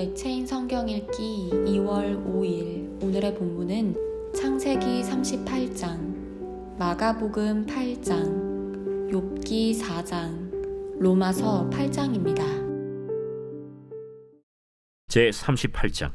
매체인 성경 읽기 2월 5일 오늘의 본문은 창세기 38장, 마가복음 8장, 욥기 4장, 로마서 8장입니다. 제38장.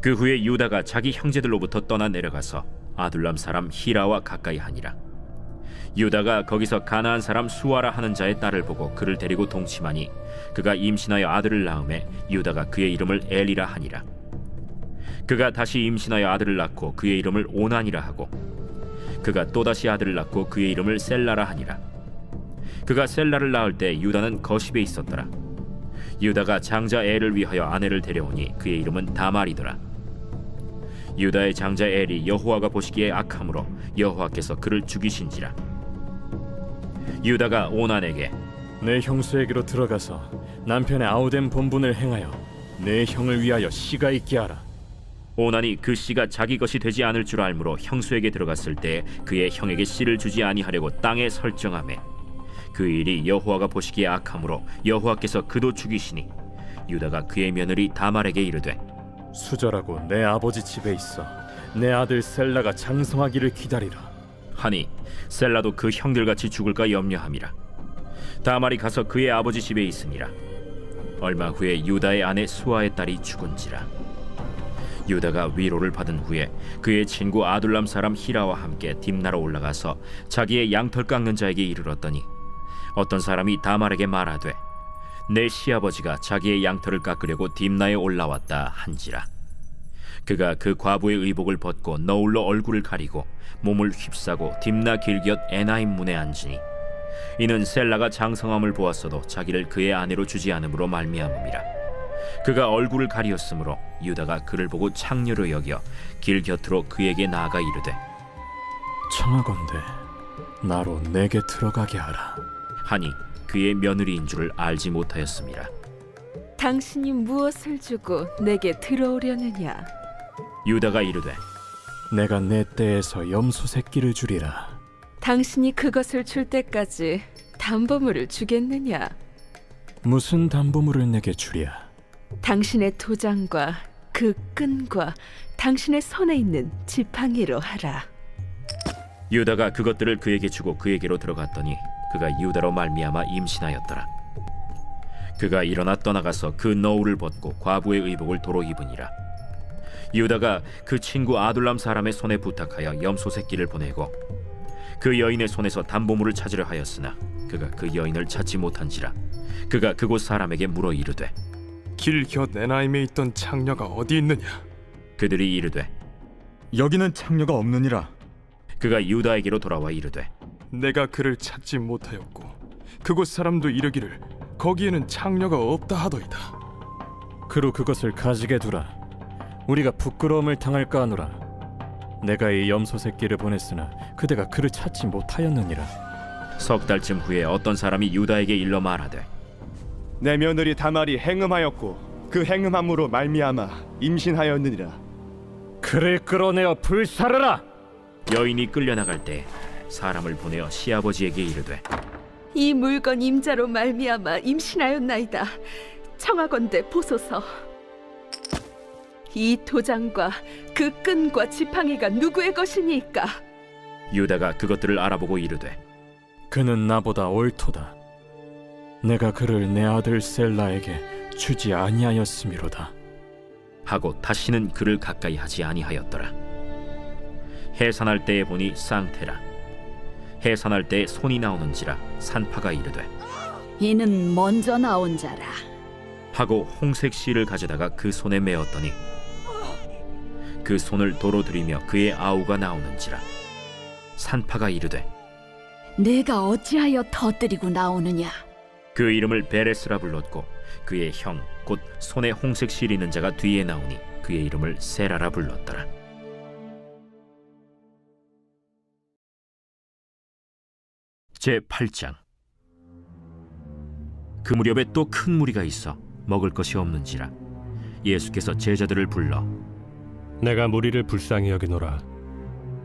그 후에 유다가 자기 형제들로부터 떠나 내려가서 아둘람 사람 히라와 가까이 하니라. 유다가 거기서 가나안 사람 수아라 하는 자의 딸을 보고 그를 데리고 동침하니 그가 임신하여 아들을 낳음에 유다가 그의 이름을 엘이라 하니라. 그가 다시 임신하여 아들을 낳고 그의 이름을 오난이라 하고 그가 또다시 아들을 낳고 그의 이름을 셀라라 하니라. 그가 셀라를 낳을 때 유다는 거십에 있었더라. 유다가 장자 엘을 위하여 아내를 데려오니 그의 이름은 다말이더라. 유다의 장자 엘이 여호와가 보시기에 악함으로 여호와께서 그를 죽이신지라. 유다가 오난에게 내 형수에게로 들어가서 남편의 아우된 본분을 행하여 내 형을 위하여 씨가 있게 하라. 오난이 그 씨가 자기 것이 되지 않을 줄 알므로 형수에게 들어갔을 때 그의 형에게 씨를 주지 아니하려고 땅에 설정하매 그 일이 여호와가 보시기에 악함으로 여호와께서 그도 죽이시니 유다가 그의 며느리 다말에게 이르되 수절하고 내 아버지 집에 있어 내 아들 셀라가 장성하기를 기다리라 하니 셀라도 그 형들같이 죽을까 염려함이라. 다말이 가서 그의 아버지 집에 있으니라. 얼마 후에 유다의 아내 수아의 딸이 죽은지라. 유다가 위로를 받은 후에 그의 친구 아둘람 사람 히라와 함께 딥나로 올라가서 자기의 양털 깎는 자에게 이르렀더니 어떤 사람이 다말에게 말하되 내 시아버지가 자기의 양털을 깎으려고 딥나에 올라왔다 한지라. 그가 그 과부의 의복을 벗고 너울로 얼굴을 가리고 몸을 휩싸고 딥나 길곁 에나임 문에 앉으니 이는 셀라가 장성함을 보았어도 자기를 그의 아내로 주지 않음으로 말미암음이라. 그가 얼굴을 가리었으므로 유다가 그를 보고 창녀로 여겨 길 곁으로 그에게 나아가 이르되 청하건대 나로 내게 들어가게 하라 하니 그의 며느리인 줄을 알지 못하였습니다. 당신이 무엇을 주고 내게 들어오려느냐? 유다가 이르되 내가 내 떼에서 염소 새끼를 주리라. 당신이 그것을 줄 때까지 담보물을 주겠느냐? 무슨 담보물을 내게 주랴? 당신의 도장과 그 끈과 당신의 손에 있는 지팡이로 하라. 유다가 그것들을 그에게 주고 그에게로 들어갔더니 그가 유다로 말미암아 임신하였더라. 그가 일어나 떠나가서 그 너울을 벗고 과부의 의복을 도로 입으니라. 유다가 그 친구 아둘람 사람의 손에 부탁하여 염소 새끼를 보내고 그 여인의 손에서 담보물을 찾으려 하였으나 그가 그 여인을 찾지 못한지라. 그가 그곳 사람에게 물어 이르되 길 곁 에나임에 있던 창녀가 어디 있느냐? 그들이 이르되 여기는 창녀가 없느니라. 그가 유다에게로 돌아와 이르되 내가 그를 찾지 못하였고 그곳 사람도 이르기를 거기에는 창녀가 없다 하더이다. 그로 그것을 가지게 두라. 우리가 부끄러움을 당할까 하노라. 내가 이 염소 새끼를 보냈으나 그대가 그를 찾지 못하였느니라. 석 달쯤 후에 어떤 사람이 유다에게 일러 말하되 내 며느리 다말이 행음하였고 그 행음함으로 말미암아 임신하였느니라. 그를 끌어내어 불사르라. 여인이 끌려나갈 때 사람을 보내어 시아버지에게 이르되 이 물건 임자로 말미암아 임신하였나이다. 청하건대 보소서. 이 도장과 그 끈과 지팡이가 누구의 것이니까? 유다가 그것들을 알아보고 이르되 그는 나보다 옳도다. 내가 그를 내 아들 셀라에게 주지 아니하였음이로다. 하고 다시는 그를 가까이 하지 아니하였더라. 해산할 때에 보니 쌍태라. 해산할 때에 손이 나오는지라 산파가 이르되 이는 먼저 나온 자라. 하고 홍색 실을 가져다가 그 손에 메었더니 그 손을 도로 들이며 그의 아우가 나오는지라. 산파가 이르되 내가 어찌하여 터뜨리고 나오느냐? 그 이름을 베레스라 불렀고 그의 형 곧 손에 홍색 실 있는 자가 뒤에 나오니 그의 이름을 세라라 불렀더라. 제8장. 그 무렵에 또 큰 무리가 있어 먹을 것이 없는지라. 예수께서 제자들을 불러 내가 무리를 불쌍히 여기노라.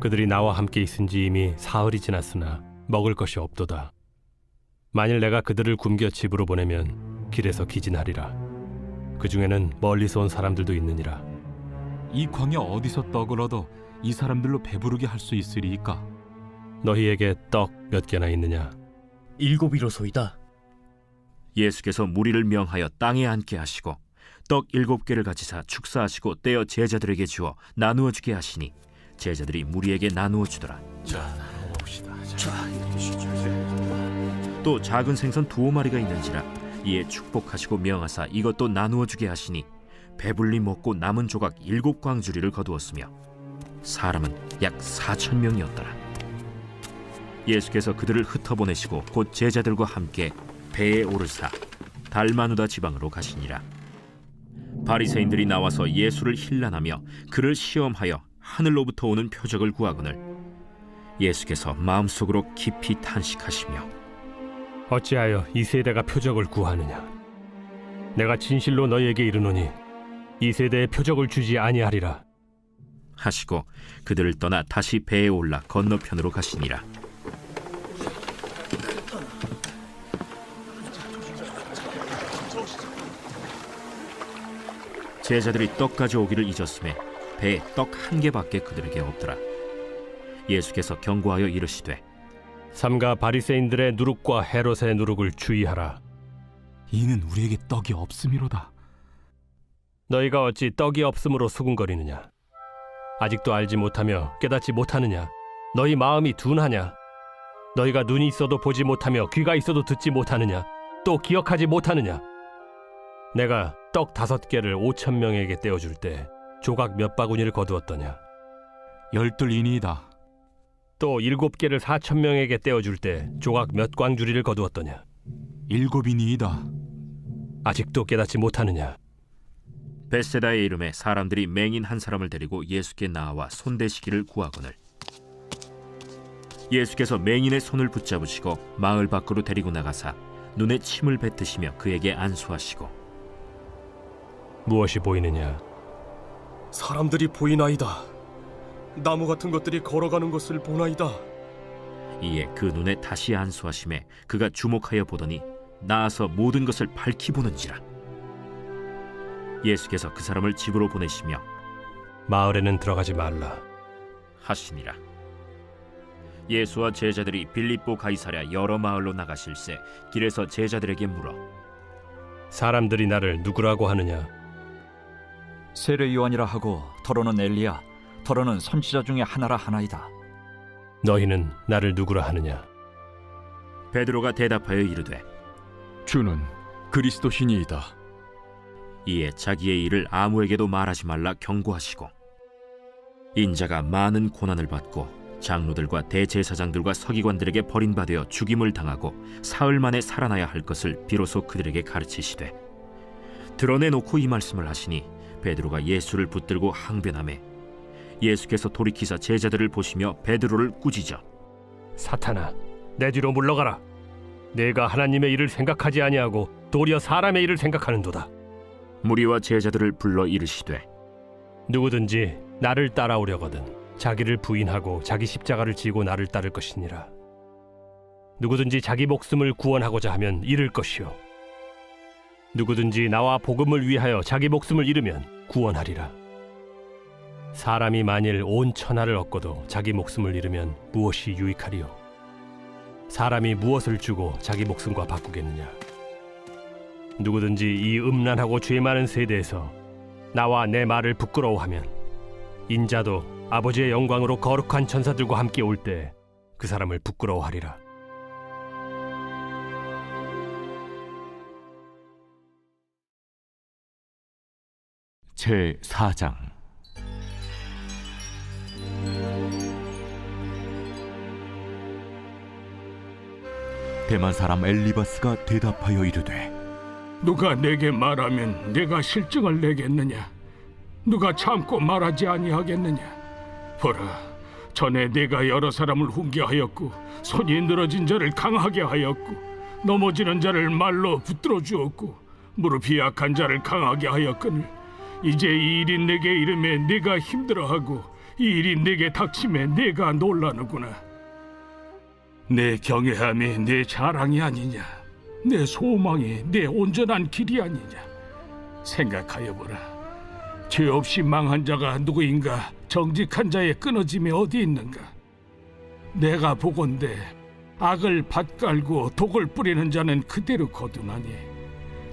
그들이 나와 함께 있은지 이미 사흘이 지났으나 먹을 것이 없도다. 만일 내가 그들을 굶겨 집으로 보내면 길에서 기진하리라. 그 중에는 멀리서 온 사람들도 있느니라. 이 광야 어디서 떡을 얻어 이 사람들로 배부르게 할 수 있으리이까? 너희에게 떡 몇 개나 있느냐? 7이로소이다. 예수께서 무리를 명하여 땅에 앉게 하시고 떡 7개를 가지사 축사하시고 떼어 제자들에게 주어 나누어 주게 하시니 제자들이 무리에게 나누어 주더라. 또 작은 생선 2마리가 있는지라 이에 축복하시고 명하사 이것도 나누어 주게 하시니 배불리 먹고 남은 조각 7광주리를 거두었으며 사람은 약 4,000명이었더라. 예수께서 그들을 흩어보내시고 곧 제자들과 함께 배에 오르사 달마누다 지방으로 가시니라. 바리새인들이 나와서 예수를 힐난하며 그를 시험하여 하늘로부터 오는 표적을 구하거늘 예수께서 마음속으로 깊이 탄식하시며 어찌하여 이 세대가 표적을 구하느냐? 내가 진실로 너희에게 이르노니 이 세대에 표적을 주지 아니하리라. 하시고 그들을 떠나 다시 배에 올라 건너편으로 가시니라. 제자들이 떡 가져오기를 잊었음에 배에 떡 1개밖에 그들에게 없더라. 예수께서 경고하여 이르시되 삼가 바리새인들의 누룩과 헤롯의 누룩을 주의하라. 이는 우리에게 떡이 없음이로다. 너희가 어찌 떡이 없음으로 수군거리느냐? 아직도 알지 못하며 깨닫지 못하느냐? 너희 마음이 둔하냐? 너희가 눈이 있어도 보지 못하며 귀가 있어도 듣지 못하느냐? 또 기억하지 못하느냐? 내가 떡 5개를 5,000명에게 떼어줄 때 조각 몇 바구니를 거두었더냐? 12이니이다. 또 7개를 4,000명에게 떼어줄 때 조각 몇 광주리를 거두었더냐? 7이니이다. 아직도 깨닫지 못하느냐? 벳세다의 이름에 사람들이 맹인 한 사람을 데리고 예수께 나와 손대시기를 구하거늘 예수께서 맹인의 손을 붙잡으시고 마을 밖으로 데리고 나가사 눈에 침을 뱉으시며 그에게 안수하시고 무엇이 보이느냐? 사람들이 보이나이다. 나무 같은 것들이 걸어가는 것을 보나이다. 이에 그 눈에 다시 안수하심에 그가 주목하여 보더니 나아서 모든 것을 밝히 보는지라. 예수께서 그 사람을 집으로 보내시며 마을에는 들어가지 말라 하시니라. 예수와 제자들이 빌립보 가이사랴 여러 마을로 나가실새 길에서 제자들에게 물어 사람들이 나를 누구라고 하느냐? 세례 요한이라 하고 더러는 엘리야, 더러는 선지자 중에 하나라 하나이다. 너희는 나를 누구라 하느냐? 베드로가 대답하여 이르되 주는 그리스도시니이다. 이에 자기의 일을 아무에게도 말하지 말라 경고하시고 인자가 많은 고난을 받고 장로들과 대제사장들과 서기관들에게 버림받아 죽임을 당하고 사흘 만에 살아나야 할 것을 비로소 그들에게 가르치시되 드러내놓고 이 말씀을 하시니 베드로가 예수를 붙들고 항변하매 예수께서 돌이키사 제자들을 보시며 베드로를 꾸짖어 사탄아, 내 뒤로 물러가라. 내가 하나님의 일을 생각하지 아니하고 도리어 사람의 일을 생각하는도다. 무리와 제자들을 불러 이르시되 누구든지 나를 따라오려거든 자기를 부인하고 자기 십자가를 지고 나를 따를 것이니라. 누구든지 자기 목숨을 구원하고자 하면 잃을 것이요 누구든지 나와 복음을 위하여 자기 목숨을 잃으면 구원하리라. 사람이 만일 온 천하를 얻고도 자기 목숨을 잃으면 무엇이 유익하리요? 사람이 무엇을 주고 자기 목숨과 바꾸겠느냐? 누구든지 이 음란하고 죄 많은 세대에서 나와 내 말을 부끄러워하면 인자도 아버지의 영광으로 거룩한 천사들과 함께 올 때 그 사람을 부끄러워하리라. 제4장. 대만 사람 엘리바스가 대답하여 이르되 누가 내게 말하면 내가 실증을 내겠느냐? 누가 참고 말하지 아니하겠느냐? 보라, 전에 내가 여러 사람을 훈계하였고 손이 늘어진 자를 강하게 하였고 넘어지는 자를 말로 붙들어 주었고 무릎이 약한 자를 강하게 하였거늘 이제 이 일이 내게 이름에 내가 힘들어하고 이 일이 내게 닥침에 내가 놀라는구나. 내 경외함이 내 자랑이 아니냐? 내 소망이 내 온전한 길이 아니냐? 생각하여 보라. 죄 없이 망한 자가 누구인가? 정직한 자의 끊어짐이 어디 있는가? 내가 보건대 악을 밭갈고 독을 뿌리는 자는 그대로 거두나니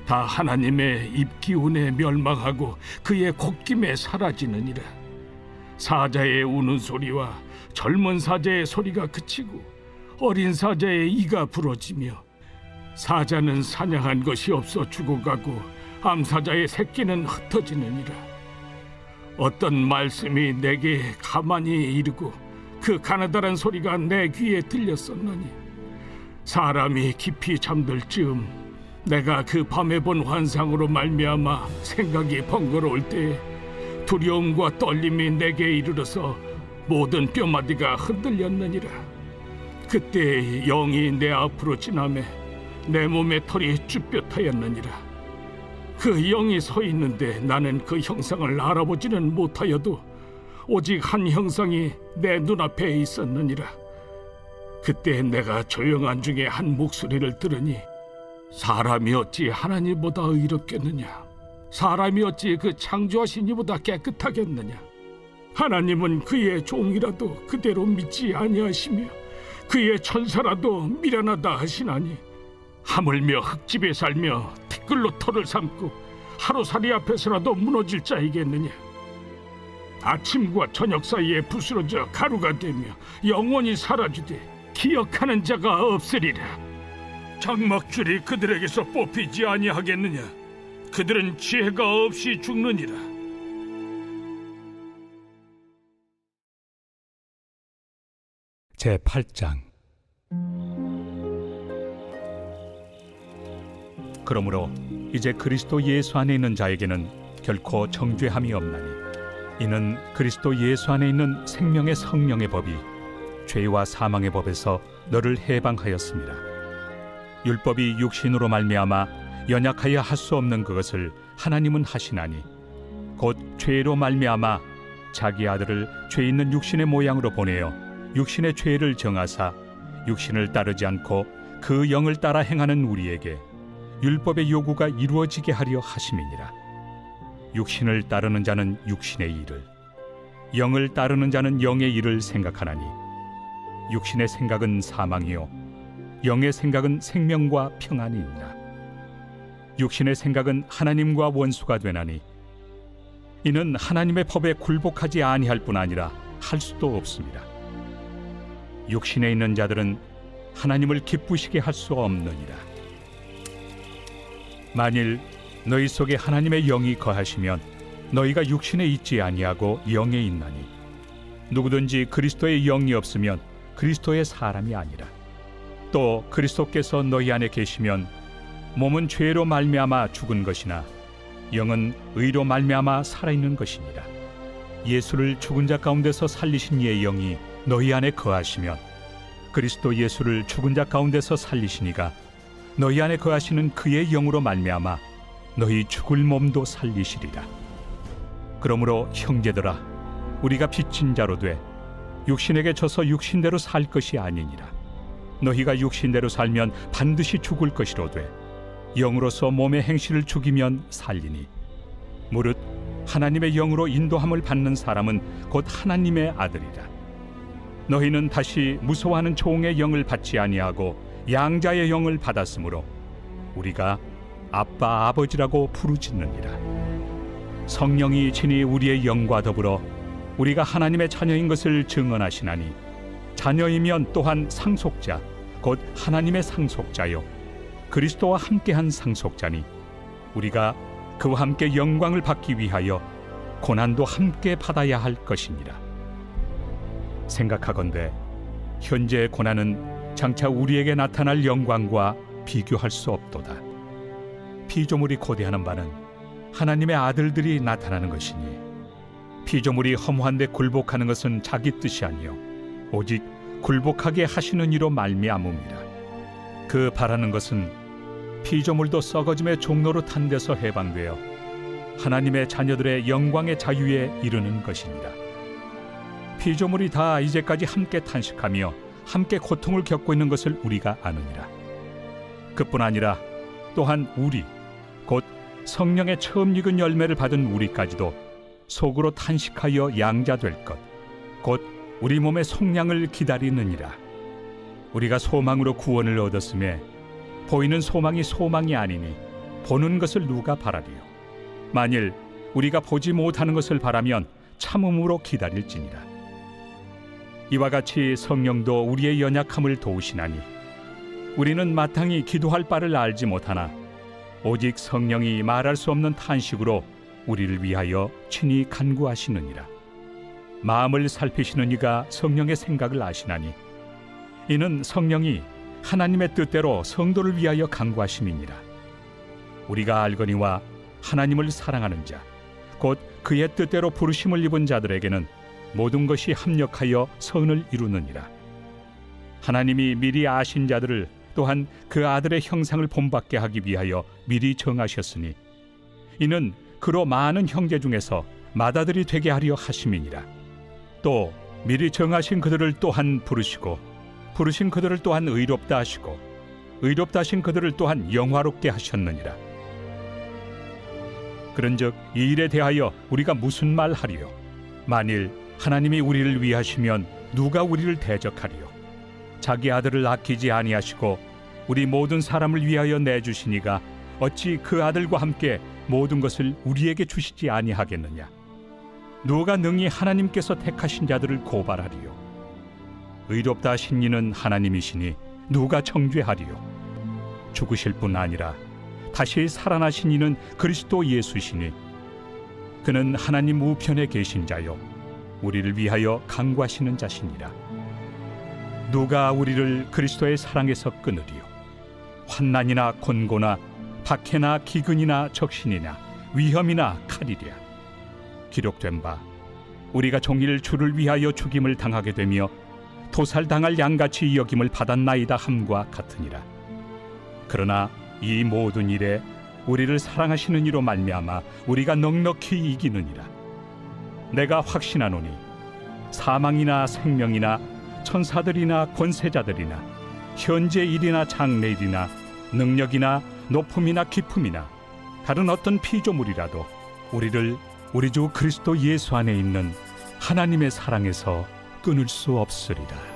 다 하나님의 입기운에 멸망하고 그의 콧김에 사라지느니라. 사자의 우는 소리와 젊은 사자의 소리가 그치고 어린 사자의 이가 부러지며 사자는 사냥한 것이 없어 죽어가고 암사자의 새끼는 흩어지느니라. 어떤 말씀이 내게 가만히 이르고 그 가느다란 소리가 내 귀에 들렸었나니 사람이 깊이 잠들 즈음 내가 그 밤에 본 환상으로 말미암아 생각이 번거로울 때에 두려움과 떨림이 내게 이르러서 모든 뼈마디가 흔들렸느니라. 그때 영이 내 앞으로 지나매 내 몸의 털이 쭈뼛하였느니라. 그 영이 서 있는데 나는 그 형상을 알아보지는 못하여도 오직 한 형상이 내 눈앞에 있었느니라. 그때 내가 조용한 중에 한 목소리를 들으니 사람이 어찌 하나님보다 의롭겠느냐? 사람이 어찌 그 창조하신 이보다 깨끗하겠느냐? 하나님은 그의 종이라도 그대로 믿지 아니하시며 그의 천사라도 미련하다 하시나니 하물며 흙집에 살며 티끌로 털을 삼고 하루살이 앞에서라도 무너질 자이겠느냐? 아침과 저녁 사이에 부스러져 가루가 되며 영원히 사라지되 기억하는 자가 없으리라. 장막줄이 그들에게서 뽑히지 아니하겠느냐? 그들은 지혜가 없이 죽느니라. 제8장. 그러므로 이제 그리스도 예수 안에 있는 자에게는 결코 정죄함이 없나니 이는 그리스도 예수 안에 있는 생명의 성령의 법이 죄와 사망의 법에서 너를 해방하였습니다. 율법이 육신으로 말미암아 연약하여 할 수 없는 그것을 하나님은 하시나니 곧 죄로 말미암아 자기 아들을 죄 있는 육신의 모양으로 보내어 육신의 죄를 정하사 육신을 따르지 않고 그 영을 따라 행하는 우리에게 율법의 요구가 이루어지게 하려 하심이니라. 육신을 따르는 자는 육신의 일을, 영을 따르는 자는 영의 일을 생각하나니 육신의 생각은 사망이요 영의 생각은 생명과 평안이니라. 육신의 생각은 하나님과 원수가 되나니 이는 하나님의 법에 굴복하지 아니할 뿐 아니라 할 수도 없습니다. 육신에 있는 자들은 하나님을 기쁘시게 할 수 없느니라. 만일 너희 속에 하나님의 영이 거하시면 너희가 육신에 있지 아니하고 영에 있나니 누구든지 그리스도의 영이 없으면 그리스도의 사람이 아니라. 또 그리스도께서 너희 안에 계시면 몸은 죄로 말미암아 죽은 것이나 영은 의로 말미암아 살아있는 것이니라. 예수를 죽은 자 가운데서 살리신 이의 영이 너희 안에 거하시면 그리스도 예수를 죽은 자 가운데서 살리시니가 너희 안에 거하시는 그의 영으로 말미암아 너희 죽을 몸도 살리시리라. 그러므로 형제들아, 우리가 빚진 자로 돼 육신에게 져서 육신대로 살 것이 아니니라. 너희가 육신대로 살면 반드시 죽을 것이로되 영으로서 몸의 행실을 죽이면 살리니 무릇 하나님의 영으로 인도함을 받는 사람은 곧 하나님의 아들이라. 너희는 다시 무서워하는 종의 영을 받지 아니하고 양자의 영을 받았으므로 우리가 아빠 아버지라고 부르짖느니라. 성령이 친히 우리의 영과 더불어 우리가 하나님의 자녀인 것을 증언하시나니 자녀이면 또한 상속자 곧 하나님의 상속자요 그리스도와 함께한 상속자니 우리가 그와 함께 영광을 받기 위하여 고난도 함께 받아야 할 것이니라. 생각하건대 현재의 고난은 장차 우리에게 나타날 영광과 비교할 수 없도다. 피조물이 고대하는 바는 하나님의 아들들이 나타나는 것이니 피조물이 허무한 데 굴복하는 것은 자기 뜻이 아니요 오직 굴복하게 하시는 이로 말미암음이라. 그 바라는 것은 피조물도 썩어짐의 종로로 탄 데서 해방되어 하나님의 자녀들의 영광의 자유에 이르는 것이니라. 피조물이 다 이제까지 함께 탄식하며 함께 고통을 겪고 있는 것을 우리가 아느니라. 그뿐 아니라 또한 우리 곧 성령의 처음 익은 열매를 받은 우리까지도 속으로 탄식하여 양자될 것 곧 우리 몸의 속량을 기다리느니라. 우리가 소망으로 구원을 얻었음에 보이는 소망이 소망이 아니니 보는 것을 누가 바라리요. 만일 우리가 보지 못하는 것을 바라면 참음으로 기다릴지니라. 이와 같이 성령도 우리의 연약함을 도우시나니 우리는 마땅히 기도할 바를 알지 못하나 오직 성령이 말할 수 없는 탄식으로 우리를 위하여 친히 간구하시느니라. 마음을 살피시는 이가 성령의 생각을 아시나니 이는 성령이 하나님의 뜻대로 성도를 위하여 간구하심이니라. 우리가 알거니와 하나님을 사랑하는 자 곧 그의 뜻대로 부르심을 입은 자들에게는 모든 것이 합력하여 선을 이루느니라. 하나님이 미리 아신 자들을 또한 그 아들의 형상을 본받게 하기 위하여 미리 정하셨으니 이는 그로 많은 형제 중에서 맏아들이 되게 하려 하심이니라. 또 미리 정하신 그들을 또한 부르시고 부르신 그들을 또한 의롭다 하시고 의롭다 하신 그들을 또한 영화롭게 하셨느니라. 그런즉 이 일에 대하여 우리가 무슨 말 하리요? 만일 하나님이 우리를 위하시면 누가 우리를 대적하리요? 자기 아들을 아끼지 아니하시고 우리 모든 사람을 위하여 내주시니가 어찌 그 아들과 함께 모든 것을 우리에게 주시지 아니하겠느냐? 누가 능히 하나님께서 택하신 자들을 고발하리요? 의롭다 하신 이는 하나님이시니 누가 정죄하리요? 죽으실 뿐 아니라 다시 살아나신 이는 그리스도 예수시니 그는 하나님 우편에 계신 자요 우리를 위하여 간구하시는 자시니라. 누가 우리를 그리스도의 사랑에서 끊으리요? 환난이나 곤고나 박해나 기근이나 적신이나 위험이나 칼이랴. 기록된 바 우리가 종일 주를 위하여 죽임을 당하게 되며 도살당할 양같이 여김을 받았나이다 함과 같으니라. 그러나 이 모든 일에 우리를 사랑하시는 이로 말미암아 우리가 넉넉히 이기느니라. 내가 확신하노니 사망이나 생명이나 천사들이나 권세자들이나 현재 일이나 장래 일이나 능력이나 높음이나 깊음이나 다른 어떤 피조물이라도 우리를 우리 주 그리스도 예수 안에 있는 하나님의 사랑에서 끊을 수 없으리라.